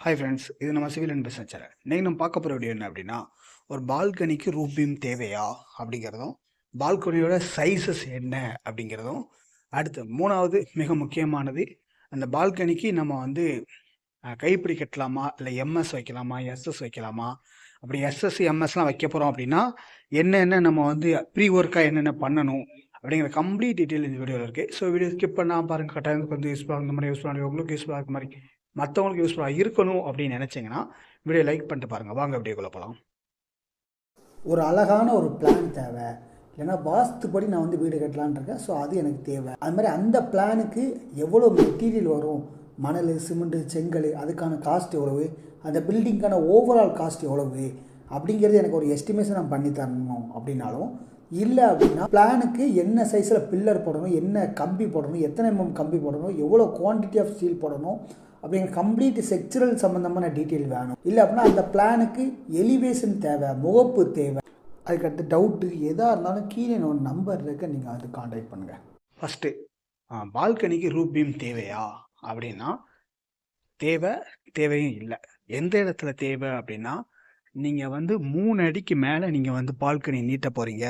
Hi friends, இது நம்ம civil and business channel. இன்னைக்கு நம்ம பார்க்க போகிற வீடியோ என்ன அப்படின்னா, ஒரு பால்கனிக்கு ரூப் பீம் தேவையா அப்படிங்கிறதும், பால்கனியோட சைஸஸ் என்ன அப்படிங்கிறதும், அடுத்து மூணாவது மிக முக்கியமானது, அந்த பால்கனிக்கு நம்ம வந்து கைப்பிடி கட்டலாமா, இல்லை எம்எஸ் வைக்கலாமா, எஸ்எஸ் வைக்கலாமா, அப்படி எஸ்எஸ் எம்எஸ்லாம் வைக்க போகிறோம் அப்படின்னா என்னென்ன நம்ம வந்து ப்ரீ ஒர்க்காக என்னென்ன பண்ணணும் அப்படிங்கிற கம்ப்ளீட் டீட்டெயில் இந்த வீடியோவில் இருக்குது. ஸோ வீடியோ ஸ்கிப் பண்ணால் பாருங்கள், கட்டாயம் வந்து யூஸ்ஃபுல்லாக இந்த மாதிரி யூஸ்ஃபுல்லாக உங்களுக்கு யூஸ்ஃபுல்லாக இருக்க மாதிரி மற்றவங்களுக்கு யூஸ்ஃபுல்லாக இருக்கணும் அப்படின்னு நினச்சிங்கன்னா வீடியோ லைக் பண்ணிட்டு பாருங்கள். வாங்க வீடியோக்குள்ளே போகலாம். ஒரு அழகான ஒரு பிளான் தேவை, இல்லைன்னா வாஸ்துப்படி நான் வந்து வீடு கட்டலான் இருக்கேன். ஸோ அது எனக்கு தேவை. அது மாதிரி அந்த பிளானுக்கு எவ்வளோ மெட்டீரியல் வரும், மணல், சிமெண்ட்டு, செங்கல், அதுக்கான காஸ்ட் எவ்வளவு, அந்த பில்டிங்க்கான ஓவரால் காஸ்ட் எவ்வளவு அப்படிங்கிறது எனக்கு ஒரு எஸ்டிமேஷன் நான் பண்ணி தரணும் அப்படின்னாலும், இல்லை அப்படின்னா பிளானுக்கு என்ன சைஸில் பில்லர் போடணும், என்ன கம்பி போடணும், எத்தனை கம்பி போடணும், எவ்வளோ குவான்டிட்டி ஆஃப் ஸ்டீல் போடணும் அப்படிங்கிற கம்ப்ளீட் செக்சுரல் சம்மந்தமான டீட்டெயில் வேணும். இல்லை அப்படின்னா அந்த பிளானுக்கு எலிவேஷன் தேவை, முகப்பு தேவை. அதுக்கடுத்து டவுட்டு எதாக இருந்தாலும் கீழே ஒரு நம்பர் இருக்க, நீங்கள் அது கான்டாக்ட் பண்ணுங்கள். ஃபஸ்ட்டு பால்கனிக்கு ரூப் பீம் தேவையா அப்படின்னா தேவையும் இல்லை. எந்த இடத்துல தேவை அப்படின்னா, நீங்கள் வந்து 3 அடிக்கு மேலே நீங்கள் வந்து பால்கனி நீட்ட போகிறீங்க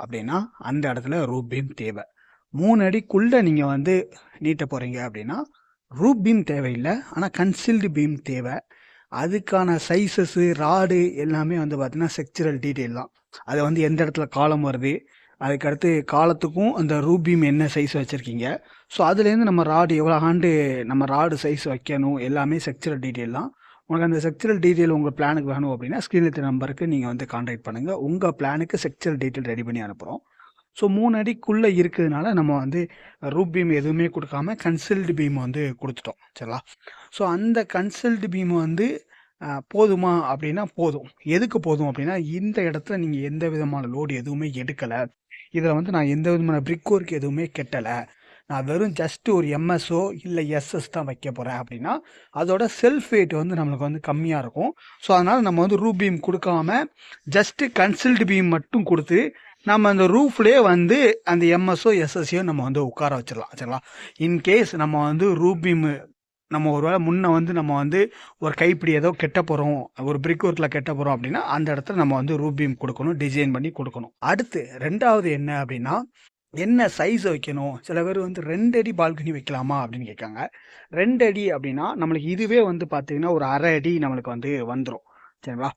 அப்படின்னா அந்த இடத்துல ரூப் பீம் தேவை. 3 அடிக்குள்ளே நீங்கள் வந்து நீட்ட போகிறீங்க அப்படின்னா ரூப் பீம் தேவையில்லை, ஆனால் கன்சில்டு பீம் தேவை. அதுக்கான சைஸஸ்ஸு, ராடு எல்லாமே வந்து பார்த்திங்கன்னா செக்சுரல் டீட்டெயில் தான். அது வந்து எந்த இடத்துல காலம் வருது, அதுக்கடுத்து காலத்துக்கும் அந்த ரூப் பீம் என்ன சைஸ் வச்சுருக்கீங்க, ஸோ அதுலேருந்து நம்ம ராடு எவ்வளோ ஆண்டு நம்ம ராடு சைஸ் வைக்கணும், எல்லாமே செக்சுரல் டீட்டெயில் தான். உங்களுக்கு அந்த செக்சுரல் டீட்டெயில் உங்கள் பிளானுக்கு வேணும் அப்படின்னா ஸ்க்ரீனில் நம்பருக்கு நீங்கள் வந்து கான்டாக்ட் பண்ணுங்கள். உங்கள் பிளானுக்கு செக்சுரல் டீட்டெயில் ரெடி பண்ணி அனுப்புகிறோம். ஸோ 3 அடிக்குள்ளே இருக்கிறதுனால நம்ம வந்து ரூப் பீம் எதுவுமே கொடுக்காம கன்சில்டு பீம் வந்து கொடுத்துட்டோம். சரிங்களா? ஸோ அந்த கன்சில்டு பீம் வந்து போதுமா அப்படின்னா போதும். எதுக்கு போதும் அப்படின்னா, இந்த இடத்துல நீங்கள் எந்த விதமான லோடு எதுவுமே எடுக்கலை, இதில் வந்து நான் எந்த விதமான பிரிக் ஒர்க் எதுவுமே கெட்டலை, நான் வெறும் ஜஸ்ட்டு ஒரு எம்எஸ்ஓ இல்லை எஸ்எஸ் தான் வைக்க போகிறேன் அப்படின்னா அதோட செல்ஃப் வெயிட் வந்து நம்மளுக்கு வந்து கம்மியாக இருக்கும். ஸோ அதனால் நம்ம வந்து ரூப் பீம் கொடுக்காம ஜஸ்ட்டு கன்சில்டு பீம் மட்டும் கொடுத்து நம்ம அந்த ரூஃப்லேயே வந்து அந்த எம்எஸ்ஓ எஸ்எஸ்சியோ நம்ம வந்து உட்கார வச்சிடலாம். சரிங்களா? இன்கேஸ் நம்ம வந்து ரூப் பீம் நம்ம ஒரு வேளை முன்ன வந்து நம்ம வந்து ஒரு கைப்பிடி ஏதோ கெட்ட போகிறோம், ஒரு பிரிக் ஒர்க்கில் கெட்ட போகிறோம் அப்படின்னா அந்த இடத்துல நம்ம வந்து ரூப் பீம் கொடுக்கணும், டிசைன் பண்ணி கொடுக்கணும். அடுத்து ரெண்டாவது என்ன அப்படின்னா, என்ன சைஸ் வைக்கணும். சில பேர் வந்து 2 அடி பால்கனி வைக்கலாமா அப்படின்னு கேட்காங்க. 2 அடி அப்படின்னா நம்மளுக்கு இதுவே வந்து பார்த்தீங்கன்னா ஒரு அரை அடி நம்மளுக்கு வந்து வந்துடும். சரிங்களா?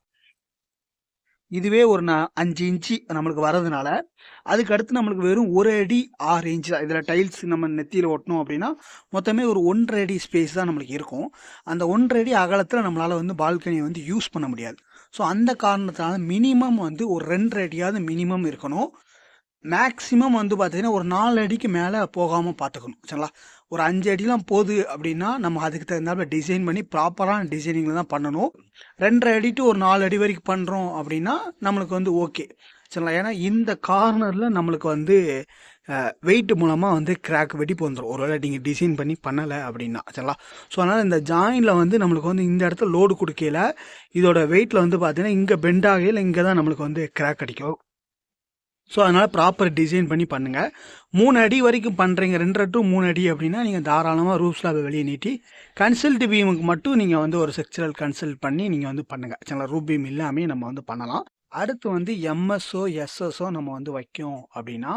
இதுவே ஒரு 5 இன்ச்சு நம்மளுக்கு வரதுனால அதுக்கு அடுத்து நம்மளுக்கு வெறும் 1 அடி 6 இன்ச்சு தான். இதில் டைல்ஸ் நம்ம நெத்தியில் ஒட்டணும் அப்படின்னா மொத்தமே ஒரு 1.5 அடி ஸ்பேஸ் தான் நம்மளுக்கு இருக்கும். அந்த 1.5 அடி அகலத்தில் நம்மளால் வந்து பால்கனியை வந்து யூஸ் பண்ண முடியாது. ஸோ அந்த காரணத்தினால மினிமம் வந்து ஒரு 2.5 அடியாவது மினிமம் இருக்கணும். மேக்ஸிமம் வந்து பார்த்தீங்கன்னா ஒரு 4 அடிக்கு மேலே போகாமல் பார்த்துக்கணும். சரிங்களா? ஒரு 5 அடிலாம் போகுது அப்படின்னா நம்ம அதுக்கு தகுந்தாப்புல டிசைன் பண்ணி ப்ராப்பரான டிசைனிங்கில் தான் பண்ணணும். 2.5 அடி டு ஒரு 4 அடி வரைக்கும் பண்ணுறோம் அப்படின்னா நம்மளுக்கு வந்து ஓகே. சரிங்களா? ஏன்னா இந்த கார்னரில் நம்மளுக்கு வந்து வெயிட் மூலமாக வந்து கிராக் வெடிப்பு வந்துடும் ஒருவேளை நீங்கள் டிசைன் பண்ணி பண்ணலை அப்படின்னா. சரிங்களா? ஸோ அதனால் இந்த ஜாயினில் வந்து நம்மளுக்கு வந்து இந்த இடத்துல லோடு கொடுக்கல, இதோட வெயிட்டில் வந்து பார்த்தீங்கன்னா இங்கே பெண்ட் ஆகையில் இங்கே தான் நம்மளுக்கு வந்து கிராக் அடிக்கும். ஸோ அதனால் ப்ராப்பர் டிசைன் பண்ணி பண்ணுங்கள். 3 அடி வரைக்கும் பண்ணுறீங்க, 2.5 to 3 அடி அப்படின்னா நீங்கள் தாராளமாக ரூஃப் ஸ்லாபை வெளியே நீட்டி கன்சல்ட் பீமுக்கு மட்டும் நீங்கள் வந்து ஒரு செக்சுரல் கன்சல்ட் பண்ணி நீங்கள் வந்து பண்ணுங்கள். சரிங்களா? ரூப் பீம் இல்லாமே நம்ம வந்து பண்ணலாம். அடுத்து வந்து எம்எஸ்ஓ எஸ்எஸ்ஓ நம்ம வந்து வைக்கும் அப்படின்னா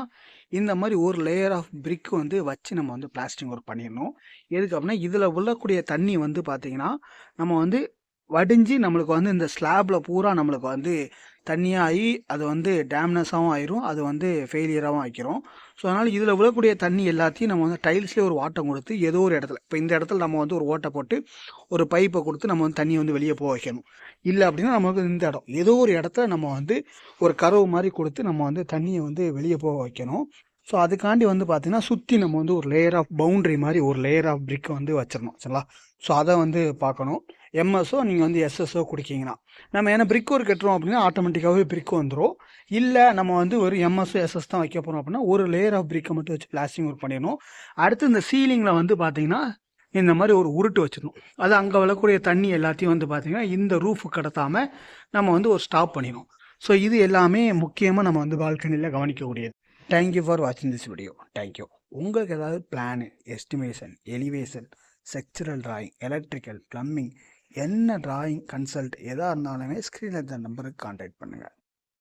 இந்த மாதிரி ஒரு லேயர் ஆஃப் பிரிக் வந்து வச்சு நம்ம வந்து பிளாஸ்டிக் ஒர்க் பண்ணிடணும். எதுக்கு அப்படின்னா இதில் உள்ளக்கூடிய தண்ணி வந்து பார்த்திங்கன்னா நம்ம வந்து வடிஞ்சு நம்மளுக்கு வந்து இந்த ஸ்லாபில் பூரா நம்மளுக்கு வந்து தண்ணியாகி அது வந்து டேம்னஸாகவும் ஆயிரும், அது வந்து ஃபெயிலியராகவும் ஆக்கிரும். ஸோ அதனால் இதில் விழக்கூடிய தண்ணி எல்லாத்தையும் நம்ம வந்து டைல்ஸ்லேயே ஒரு வாட்டம் கொடுத்து ஏதோ ஒரு இடத்துல, இப்போ இந்த இடத்துல நம்ம வந்து ஒரு ஓட்டை போட்டு ஒரு பைப்பை கொடுத்து நம்ம வந்து தண்ணியை வந்து வெளியே போக வைக்கணும். இல்லை அப்படின்னா நமக்கு இந்த இடம் ஏதோ ஒரு இடத்துல நம்ம வந்து ஒரு கரவு மாதிரி கொடுத்து நம்ம வந்து தண்ணியை வந்து வெளியே போக வைக்கணும். ஸோ அதுக்காண்டி வந்து பார்த்திங்கன்னா சுற்றி நம்ம வந்து ஒரு லேயர் ஆஃப் பவுண்ட்ரி மாதிரி ஒரு லேயர் ஆஃப் பிரிக் வந்து வச்சிடணும். சரிங்களா? ஸோ அதை வந்து பார்க்கணும். எம்எஸ்ஓ நீங்கள் வந்து எஸ்எஸ்ஓ கொடுக்கிங்கன்னா நம்ம ஏன்னா பிரிக் ஒர்க் கட்டுறோம் அப்படின்னா ஆட்டோமேட்டிக்காகவே பிரிக் வந்துடும். இல்லை நம்ம வந்து ஒரு எம்எஸ்ஓ எஸ்எஸ் தான் வைக்க போகிறோம் அப்படின்னா ஒரு லேயர் ஆஃப் பிரிக்கை மட்டும் வச்சு பிளாஸ்டிக் ஒர்க் பண்ணிடணும். அடுத்து இந்த சீலிங்கில் வந்து பார்த்திங்கன்னா இந்த மாதிரி ஒரு உருட்டு வச்சிடணும். அது அங்கே விழக்கூடிய தண்ணி எல்லாத்தையும் வந்து பார்த்திங்கன்னா இந்த ரூஃபு கடத்தாமல் நம்ம வந்து ஒரு ஸ்டாப் பண்ணிடணும். ஸோ இது எல்லாமே முக்கியமாக நம்ம வந்து பால்கனியில் கவனிக்கக்கூடியது. தேங்க்யூ ஃபார் வாட்சிங் திஸ் வீடியோ. தேங்க்யூ. உங்களுக்கு ஏதாவது plan, estimation, elevation, sectional drawing, electrical, plumbing என்ன டிராயிங் கன்சல்ட் எதாக இருந்தாலுமே ஸ்க்ரீனில் இருந்த நம்பருக்கு காண்டாக்ட் பண்ணுங்கள்.